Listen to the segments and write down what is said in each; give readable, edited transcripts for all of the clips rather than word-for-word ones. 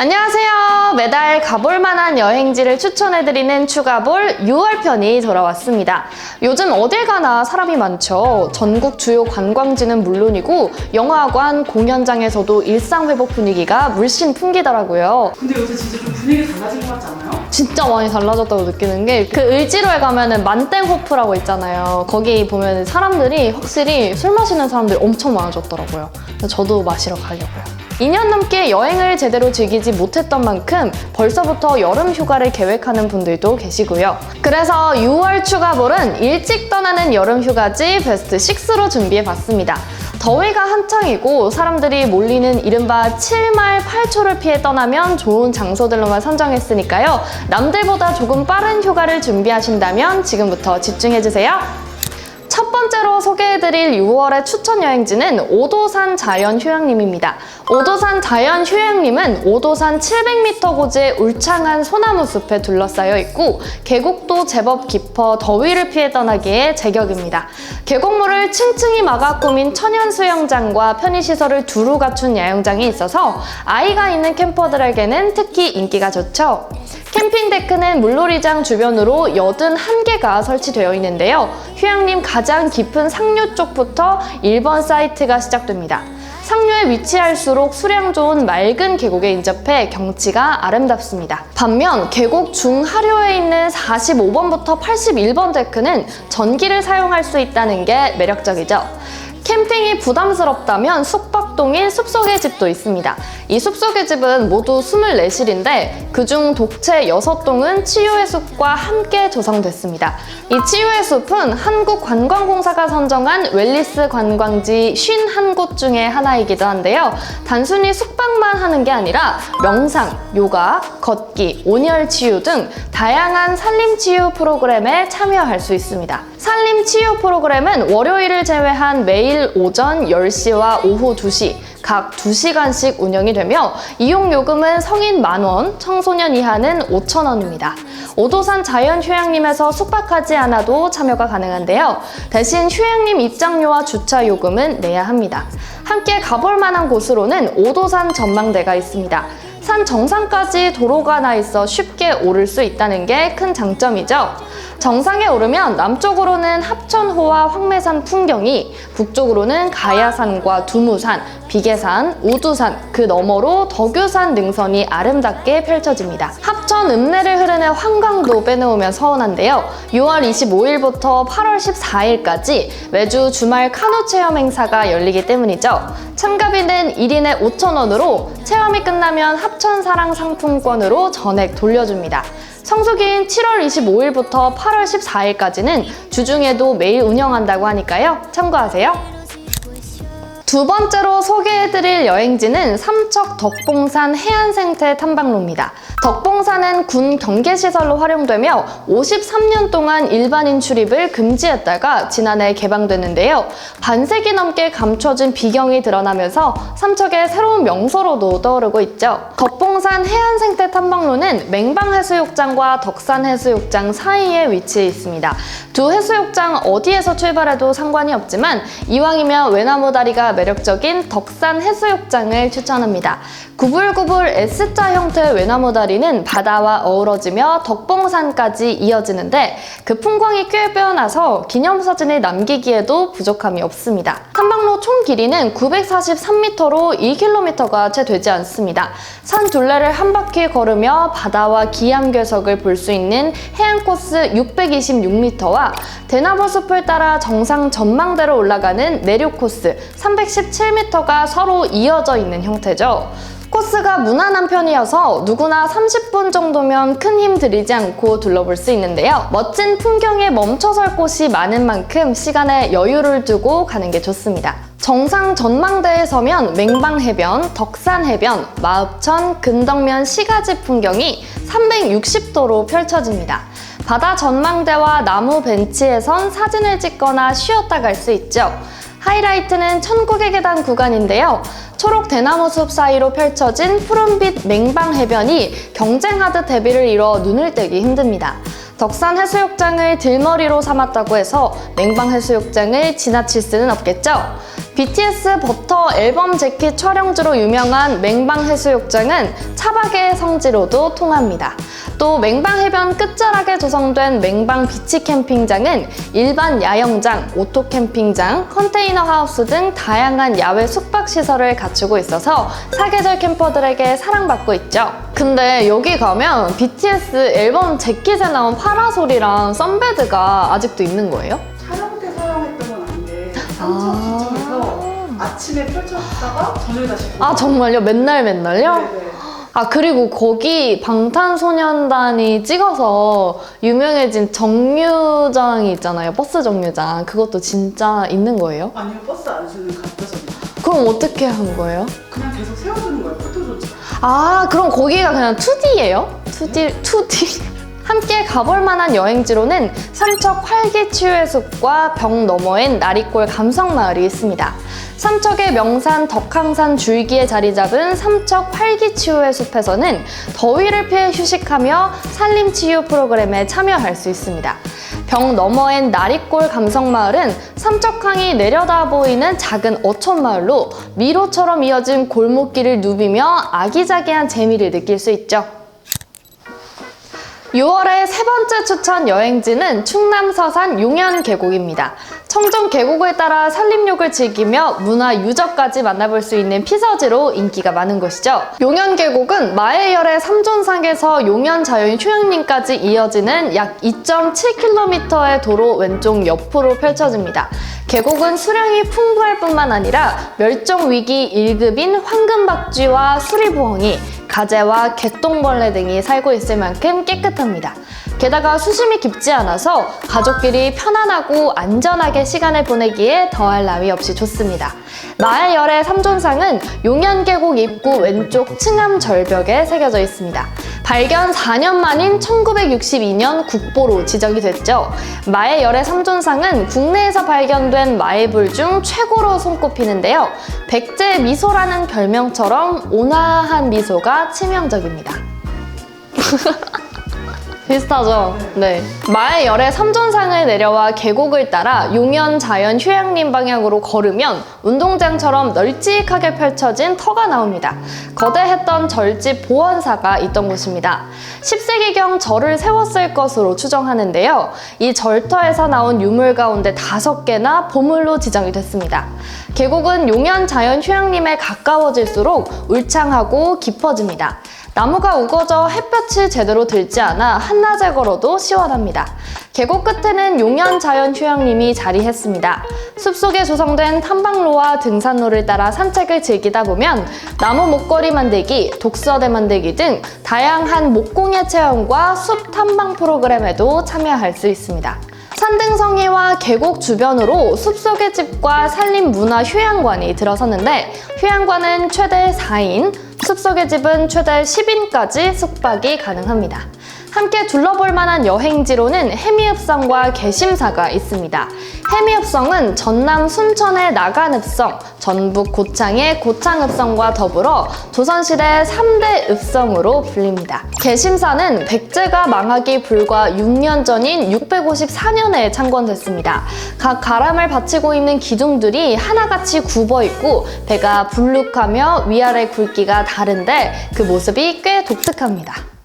안녕하세요. 매달 가볼 만한 여행지를 추천해드리는 추가볼 6월 편이 돌아왔습니다. 요즘 어딜 가나 사람이 많죠. 전국 주요 관광지는 물론이고 영화관, 공연장에서도 일상회복 분위기가 물씬 풍기더라고요. 근데 요새 진짜 좀 분위기 달라진 것 같지 않아요? 진짜 많이 달라졌다고 느끼는 게 그 을지로에 가면은 만땡호프라고 있잖아요. 거기 보면 사람들이 확실히 술 마시는 사람들이 엄청 많아졌더라고요. 그래서 저도 마시러 가려고요. 2년 넘게 여행을 제대로 즐기지 못했던 만큼 벌써부터 여름 휴가를 계획하는 분들도 계시고요. 그래서 6월 추가볼은 일찍 떠나는 여름 휴가지 베스트 6로 준비해봤습니다. 더위가 한창이고 사람들이 몰리는 이른바 7말 8초를 피해 떠나면 좋은 장소들로만 선정했으니까요. 남들보다 조금 빠른 휴가를 준비하신다면 지금부터 집중해주세요. 첫 번째로 소개해드릴 6월의 추천 여행지는 오도산 자연휴양림입니다. 오도산 자연휴양림은 오도산 700m 고지의 울창한 소나무 숲에 둘러싸여 있고 계곡도 제법 깊어 더위를 피해 떠나기에 제격입니다. 계곡물을 층층이 막아 꾸민 천연 수영장과 편의시설을 두루 갖춘 야영장이 있어서 아이가 있는 캠퍼들에게는 특히 인기가 좋죠. 캠핑 데크는 물놀이장 주변으로 81개가 설치되어 있는데요. 휴양림 가장 깊은 상류 쪽부터 1번 사이트가 시작됩니다. 상류에 위치할수록 수량 좋은 맑은 계곡에 인접해 경치가 아름답습니다. 반면 계곡 중하류에 있는 45번부터 81번 데크는 전기를 사용할 수 있다는 게 매력적이죠. 캠핑이 부담스럽다면 숙박동인 숲속의 집도 있습니다. 이 숲속의 집은 모두 24실인데 그중 독채 6동은 치유의 숲과 함께 조성됐습니다. 이 치유의 숲은 한국관광공사가 선정한 웰니스 관광지 51곳 중에 하나이기도 한데요. 단순히 숙박만 하는 게 아니라 명상, 요가, 걷기, 온열 치유 등 다양한 산림 치유 프로그램에 참여할 수 있습니다. 산림 치유 프로그램은 월요일을 제외한 매일 오전 10시와 오후 2시 각 2시간씩 운영이 되며 이용 요금은 성인 만원, 청소년 이하는 5,000원입니다. 오도산 자연휴양림에서 숙박하지 않아도 참여가 가능한데요. 대신 휴양림 입장료와 주차 요금은 내야 합니다. 함께 가볼 만한 곳으로는 오도산 전망대가 있습니다. 산 정상까지 도로가 나 있어 쉽게 오를 수 있다는 게 큰 장점이죠. 정상에 오르면 남쪽으로는 합천호와 황매산 풍경이, 북쪽으로는 가야산과 두무산, 비계산, 우두산, 그 너머로 덕유산 능선이 아름답게 펼쳐집니다. 합천 읍내를 흐르는 황강도 빼놓으면 서운한데요. 6월 25일부터 8월 14일까지 매주 주말 카누 체험 행사가 열리기 때문이죠. 참가비는 1인에 5,000원으로 체험이 끝나면 합천사랑 상품권으로 전액 돌려줍니다. 성수기인 7월 25일부터 8월 14일까지는 주중에도 매일 운영한다고 하니까요. 참고하세요. 두 번째로 소개해드릴 여행지는 삼척 덕봉산 해안생태 탐방로입니다. 덕봉산은 군 경계시설로 활용되며 53년 동안 일반인 출입을 금지했다가 지난해 개방됐는데요. 반세기 넘게 감춰진 비경이 드러나면서 삼척의 새로운 명소로도 떠오르고 있죠. 덕봉산 해안생태 탐방로는 맹방해수욕장과 덕산해수욕장 사이에 위치해 있습니다. 두 해수욕장 어디에서 출발해도 상관이 없지만 이왕이면 외나무 다리가 매력적인 덕산 해수욕장을 추천합니다. 구불구불 S자 형태의 외나무 다리는 바다와 어우러지며 덕봉산까지 이어지는데 그 풍광이 꽤 빼어나서 기념사진을 남기기에도 부족함이 없습니다. 탐방로 총 길이는 943m로 1km가 채 되지 않습니다. 산 둘레를 한 바퀴 걸으며 바다와 기암괴석을 볼 수 있는 해안코스 626m와 대나무 숲을 따라 정상 전망대로 올라가는 내륙 코스 317m가 서로 이어져 있는 형태죠. 코스가 무난한 편이어서 누구나 30분 정도면 큰 힘 들이지 않고 둘러볼 수 있는데요. 멋진 풍경에 멈춰설 곳이 많은 만큼 시간에 여유를 두고 가는 게 좋습니다. 정상 전망대에 서면 맹방해변, 덕산해변, 마읍천, 근덕면 시가지 풍경이 360도로 펼쳐집니다. 바다 전망대와 나무 벤치에 선 사진을 찍거나 쉬었다 갈 수 있죠. 하이라이트는 천국의 계단 구간인데요. 초록 대나무 숲 사이로 펼쳐진 푸른빛 맹방해변이 경쟁하듯 대비를 이뤄 눈을 떼기 힘듭니다. 덕산 해수욕장을 들머리로 삼았다고 해서 맹방 해수욕장을 지나칠 수는 없겠죠. BTS 버터 앨범 재킷 촬영지로 유명한 맹방해수욕장은 차박의 성지로도 통합니다. 또 맹방해변 끝자락에 조성된 맹방 비치 캠핑장은 일반 야영장, 오토 캠핑장, 컨테이너 하우스 등 다양한 야외 숙박 시설을 갖추고 있어서 사계절 캠퍼들에게 사랑받고 있죠. 근데 여기 가면 BTS 앨범 재킷에 나온 파라솔이랑 선베드가 아직도 있는 거예요? 촬영 때 사용했던 건 아닌데 삼척 지점에서 아침에 펼쳐졌다가 저녁에 다시 아 정말요? 맨날요? 네네. 아 그리고 거기 방탄소년단이 찍어서 유명해진 정류장이 있잖아요. 버스 정류장. 그것도 진짜 있는 거예요? 아니요, 버스 안 쓰는 가짜전이요. 그럼 어떻게 한 거예요? 그냥 계속 세워두는 거예요, 포토존처럼. 아 그럼 거기가 그냥 2D예요? 2D? 함께 가볼 만한 여행지로는 삼척 활기치유해숲과 벽 너머엔 나리골 감성마을이 있습니다. 삼척의 명산 덕항산 줄기에 자리 잡은 삼척 활기치유해숲에서는 더위를 피해 휴식하며 산림치유 프로그램에 참여할 수 있습니다. 벽 너머엔 나리골 감성마을은 삼척항이 내려다 보이는 작은 어촌마을로 미로처럼 이어진 골목길을 누비며 아기자기한 재미를 느낄 수 있죠. 6월의 세 번째 추천 여행지는 충남 서산 용연 계곡입니다. 청정 계곡을 따라 산림욕을 즐기며 문화 유적까지 만나볼 수 있는 피서지로 인기가 많은 곳이죠. 용연 계곡은 마해열의 삼존상에서 용연 자연 휴양림까지 이어지는 약 2.7km의 도로 왼쪽 옆으로 펼쳐집니다. 계곡은 수량이 풍부할 뿐만 아니라 멸종위기 1급인 황금박쥐와 수리부엉이, 가재와 개똥벌레 등이 살고 있을 만큼 깨끗합니다. 게다가 수심이 깊지 않아서 가족끼리 편안하고 안전하게 시간을 보내기에 더할 나위 없이 좋습니다. 마해열의 삼존상은 용연계곡 입구 왼쪽 층암 절벽에 새겨져 있습니다. 발견 4년 만인 1962년 국보로 지정이 됐죠. 마해열의 삼존상은 국내에서 발견된 마해불 중 최고로 손꼽히는데요. 백제 미소라는 별명처럼 온화한 미소가 치명적입니다. 비슷하죠? 네. 마해열의 삼존상을 내려와 계곡을 따라 용연 자연 휴양림 방향으로 걸으면 운동장처럼 널찍하게 펼쳐진 터가 나옵니다. 거대했던 절집 보원사가 있던 곳입니다. 10세기경 절을 세웠을 것으로 추정하는데요. 이 절터에서 나온 유물 가운데 5개나 보물로 지정이 됐습니다. 계곡은 용연 자연 휴양림에 가까워질수록 울창하고 깊어집니다. 나무가 우거져 햇볕이 제대로 들지 않아 한낮에 걸어도 시원합니다. 계곡 끝에는 용연 자연 휴양림이 자리했습니다. 숲속에 조성된 탐방로와 등산로를 따라 산책을 즐기다 보면 나무 목걸이 만들기, 독서대 만들기 등 다양한 목공예 체험과 숲 탐방 프로그램에도 참여할 수 있습니다. 산등성이와 계곡 주변으로 숲속의 집과 산림문화휴양관이 들어섰는데 휴양관은 최대 4인, 숲속의 집은 최대 10인까지 숙박이 가능합니다. 함께 둘러볼 만한 여행지로는 해미읍성과 개심사가 있습니다. 해미읍성은 전남 순천의 나간읍성, 전북 고창의 고창읍성과 더불어 조선시대 3대 읍성으로 불립니다. 개심사는 백제가 망하기 불과 6년 전인 654년에 창건됐습니다. 각 가람을 받치고 있는 기둥들이 하나같이 굽어있고 배가 불룩하며 위아래 굵기가 다른데 그 모습이 꽤 독특합니다.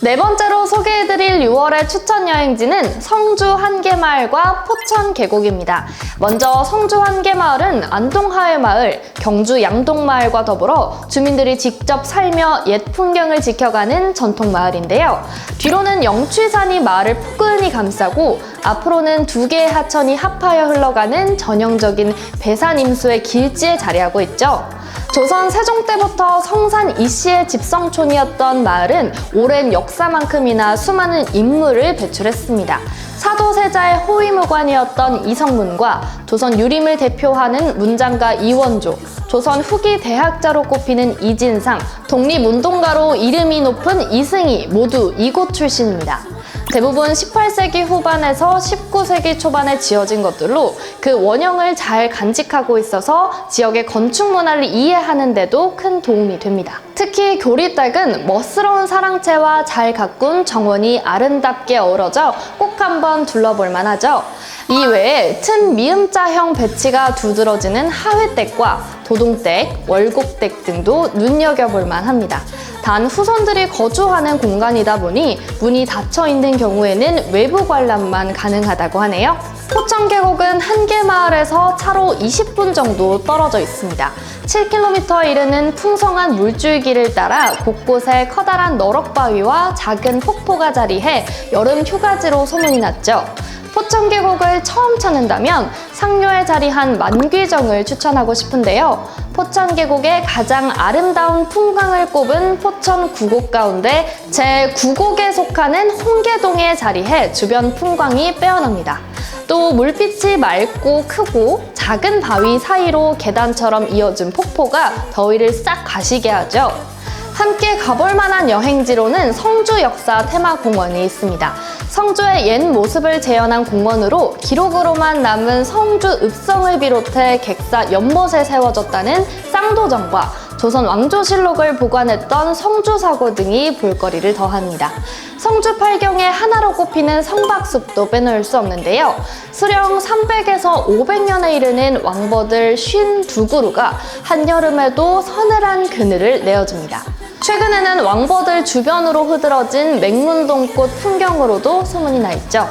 네 번째로 소개해드릴 6월의 추천 여행지는 성주 한계마을과 포천 계곡입니다. 먼저 성주 한계마을은 안동하회마을, 경주 양동마을과 더불어 주민들이 직접 살며 옛 풍경을 지켜가는 전통 마을인데요. 뒤로는 영취산이 마을을 포근히 감싸고 앞으로는 2개의 하천이 합하여 흘러가는 전형적인 배산임수의 길지에 자리하고 있죠. 조선 세종 때부터 성산 이씨의 집성촌이었던 마을은 오랜 역사만큼이나 수많은 인물을 배출했습니다. 사도세자의 호위무관이었던 이성문과 조선 유림을 대표하는 문장가 이원조, 조선 후기 대학자로 꼽히는 이진상, 독립운동가로 이름이 높은 이승희 모두 이곳 출신입니다. 대부분 18세기 후반에서 19세기 초반에 지어진 것들로 그 원형을 잘 간직하고 있어서 지역의 건축 문화를 이해하는 데도 큰 도움이 됩니다. 특히 교리댁은 멋스러운 사랑채와 잘 가꾼 정원이 아름답게 어우러져 꼭 한번 둘러볼 만하죠. 이외에 튼 미음자형 배치가 두드러지는 하회댁과 도동댁, 월곡댁 등도 눈여겨볼 만합니다. 단 후손들이 거주하는 공간이다 보니 문이 닫혀 있는 경우에는 외부 관람만 가능하다고 하네요. 포천계곡은 한계마을에서 차로 20분 정도 떨어져 있습니다. 7km에 이르는 풍성한 물줄기를 따라 곳곳에 커다란 너럭바위와 작은 폭포가 자리해 여름 휴가지로 소문이 났죠. 포천계곡을 처음 찾는다면 상류에 자리한 만귀정을 추천하고 싶은데요. 포천계곡의 가장 아름다운 풍광을 꼽은 포천 9곡 가운데 제9곡에 속하는 홍계동에 자리해 주변 풍광이 빼어납니다. 또 물빛이 맑고 크고 작은 바위 사이로 계단처럼 이어진 폭포가 더위를 싹 가시게 하죠. 함께 가볼 만한 여행지로는 성주 역사 테마공원이 있습니다. 성주의 옛 모습을 재현한 공원으로 기록으로만 남은 성주 읍성을 비롯해 객사 연못에 세워졌다는 쌍도정과 조선 왕조실록을 보관했던 성주사고 등이 볼거리를 더합니다. 성주 팔경의 하나로 꼽히는 성박숲도 빼놓을 수 없는데요. 수령 300에서 500년에 이르는 왕버들 52그루가 한여름에도 서늘한 그늘을 내어줍니다. 최근에는 왕버들 주변으로 흐드러진 맹문동꽃 풍경으로도 소문이 나 있죠.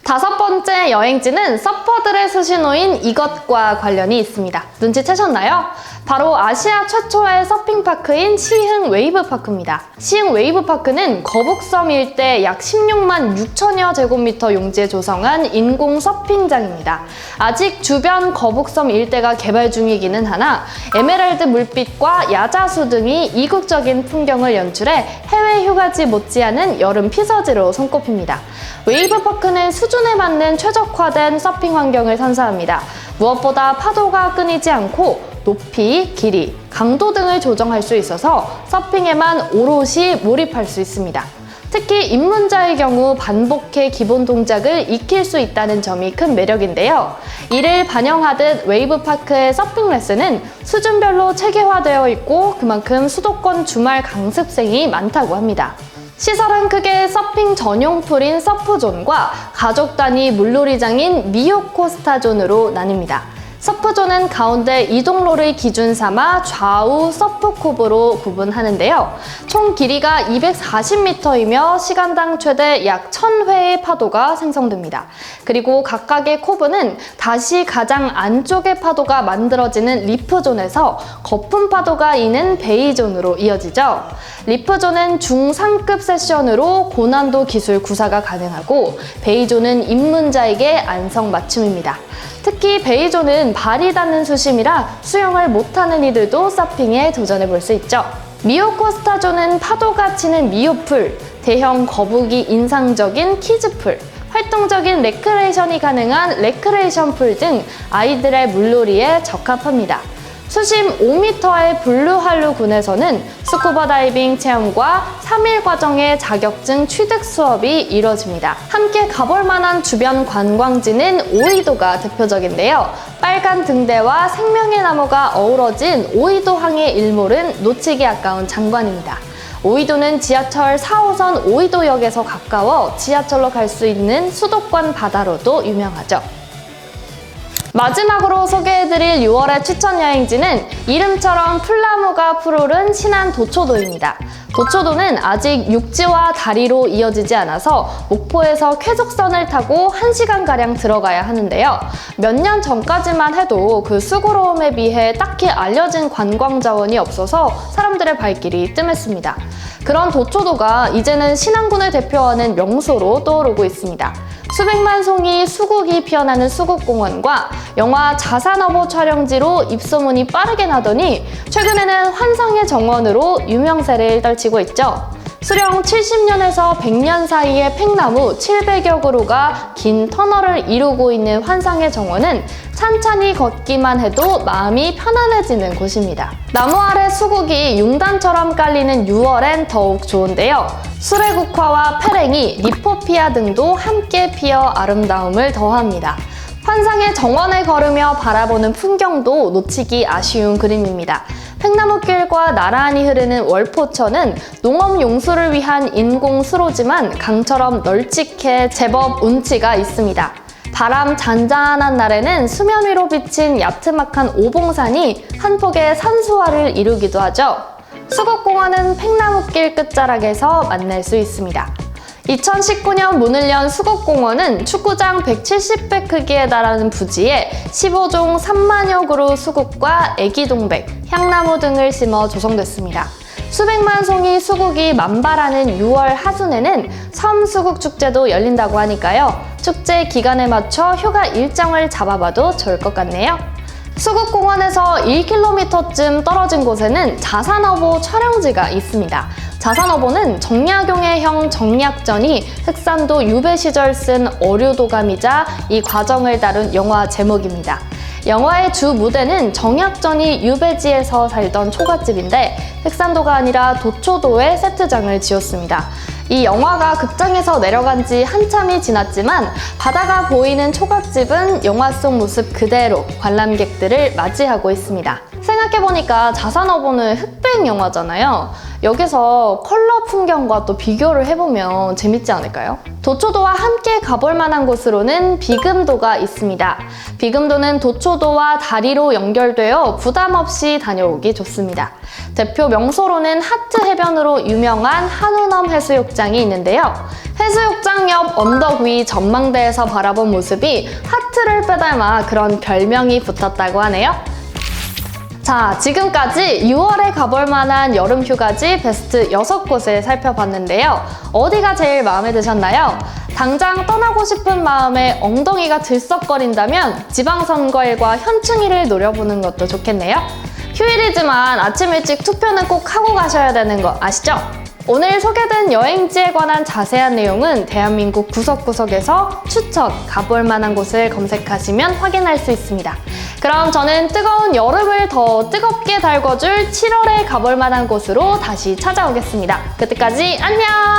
5번째 여행지는 서퍼들의 수신호인 이것과 관련이 있습니다. 눈치채셨나요? 바로 아시아 최초의 서핑파크인 시흥 웨이브파크입니다. 시흥 웨이브파크는 거북섬 일대 약 16만 6천여 제곱미터 용지에 조성한 인공 서핑장입니다. 아직 주변 거북섬 일대가 개발 중이기는 하나 에메랄드 물빛과 야자수 등이 이국적인 풍경을 연출해 해외 휴가지 못지않은 여름 피서지로 손꼽힙니다. 웨이브파크는 수준에 맞는 최적화된 서핑 환경을 선사합니다. 무엇보다 파도가 끊이지 않고 높이, 길이, 강도 등을 조정할 수 있어서 서핑에만 오롯이 몰입할 수 있습니다. 특히 입문자의 경우 반복해 기본 동작을 익힐 수 있다는 점이 큰 매력인데요. 이를 반영하듯 웨이브파크의 서핑 레슨은 수준별로 체계화되어 있고 그만큼 수도권 주말 강습생이 많다고 합니다. 시설은 크게 서핑 전용 풀인 서프존과 가족 단위 물놀이장인 미호코스타존으로 나뉩니다. 서프존은 가운데 이동로를 기준 삼아 좌우 서프코브로 구분하는데요. 총 길이가 240m이며 시간당 최대 약 1000회의 파도가 생성됩니다. 그리고 각각의 코브는 다시 가장 안쪽의 파도가 만들어지는 리프존에서 거품 파도가 이는 베이존으로 이어지죠. 리프존은 중상급 세션으로 고난도 기술 구사가 가능하고 베이존은 입문자에게 안성맞춤입니다. 특히 베이존은 발이 닿는 수심이라 수영을 못하는 이들도 서핑에 도전해볼 수 있죠. 미호코스타존은 파도가 치는 미호풀, 대형 거북이 인상적인 키즈풀, 활동적인 레크레이션이 가능한 레크레이션 풀 등 아이들의 물놀이에 적합합니다. 수심 5m의 블루할루군에서는 스쿠버 다이빙 체험과 3일 과정의 자격증 취득 수업이 이뤄집니다. 함께 가볼 만한 주변 관광지는 오이도가 대표적인데요. 빨간 등대와 생명의 나무가 어우러진 오이도항의 일몰은 놓치기 아까운 장관입니다. 오이도는 지하철 4호선 오이도역에서 가까워 지하철로 갈 수 있는 수도권 바다로도 유명하죠. 마지막으로 소개해드릴 6월의 추천 여행지는 이름처럼 풀나무가 푸르른 신안 도초도입니다. 도초도는 아직 육지와 다리로 이어지지 않아서 목포에서 쾌적선을 타고 1시간가량 들어가야 하는데요. 몇 년 전까지만 해도 그 수고로움에 비해 딱히 알려진 관광 자원이 없어서 사람들의 발길이 뜸했습니다. 그런 도초도가 이제는 신안군을 대표하는 명소로 떠오르고 있습니다. 수백만 송이 수국이 피어나는 수국공원과 영화 자산어보 촬영지로 입소문이 빠르게 나더니 최근에는 환상의 정원으로 유명세를 떨치고 있죠. 수령 70년에서 100년 사이의 팽나무 700여 그루가 긴 터널을 이루고 있는 환상의 정원은 찬찬히 걷기만 해도 마음이 편안해지는 곳입니다. 나무 아래 수국이 융단처럼 깔리는 6월엔 더욱 좋은데요. 수레국화와 페랭이, 리포피아 등도 함께 피어 아름다움을 더합니다. 환상의 정원을 걸으며 바라보는 풍경도 놓치기 아쉬운 그림입니다. 팽나무길과 나란히 흐르는 월포천은 농업 용수를 위한 인공 수로지만 강처럼 널찍해 제법 운치가 있습니다. 바람 잔잔한 날에는 수면 위로 비친 야트막한 오봉산이 한 폭의 산수화를 이루기도 하죠. 수국공원은 팽나무길 끝자락에서 만날 수 있습니다. 2019년 문을 연 수국공원은 축구장 170배 크기에 달하는 부지에 15종 3만여 그루 수국과 애기동백, 향나무 등을 심어 조성됐습니다. 수백만 송이 수국이 만발하는 6월 하순에는 섬수국축제도 열린다고 하니까요. 축제 기간에 맞춰 휴가 일정을 잡아봐도 좋을 것 같네요. 수국공원에서 1km쯤 떨어진 곳에는 자산어보 촬영지가 있습니다. 자산어보는 정약용의 형 정약전이 흑산도 유배 시절 쓴 어류도감이자 이 과정을 다룬 영화 제목입니다. 영화의 주 무대는 정약전이 유배지에서 살던 초가집인데 흑산도가 아니라 도초도에 세트장을 지었습니다. 이 영화가 극장에서 내려간 지 한참이 지났지만 바다가 보이는 초가집은 영화 속 모습 그대로 관람객들을 맞이하고 있습니다. 생각해보니까 자산어보는 흑백 영화잖아요. 여기서 컬러 풍경과 또 비교를 해보면 재밌지 않을까요? 도초도와 함께 가볼 만한 곳으로는 비금도가 있습니다. 비금도는 도초도와 다리로 연결되어 부담 없이 다녀오기 좋습니다. 대표 명소로는 하트 해변으로 유명한 한우넘 해수욕장이 있는데요. 해수욕장 옆 언덕 위 전망대에서 바라본 모습이 하트를 빼닮아 그런 별명이 붙었다고 하네요. 자, 지금까지 6월에 가볼 만한 여름 휴가지 베스트 6곳을 살펴봤는데요. 어디가 제일 마음에 드셨나요? 당장 떠나고 싶은 마음에 엉덩이가 들썩거린다면 지방선거 일과 현충일을 노려보는 것도 좋겠네요. 휴일이지만 아침 일찍 투표는 꼭 하고 가셔야 되는 거 아시죠? 오늘 소개된 여행지에 관한 자세한 내용은 대한민국 구석구석에서 추천, 가볼 만한 곳을 검색하시면 확인할 수 있습니다. 그럼 저는 뜨거운 여름을 더 뜨겁게 달궈줄 7월에 가볼 만한 곳으로 다시 찾아오겠습니다. 그때까지 안녕!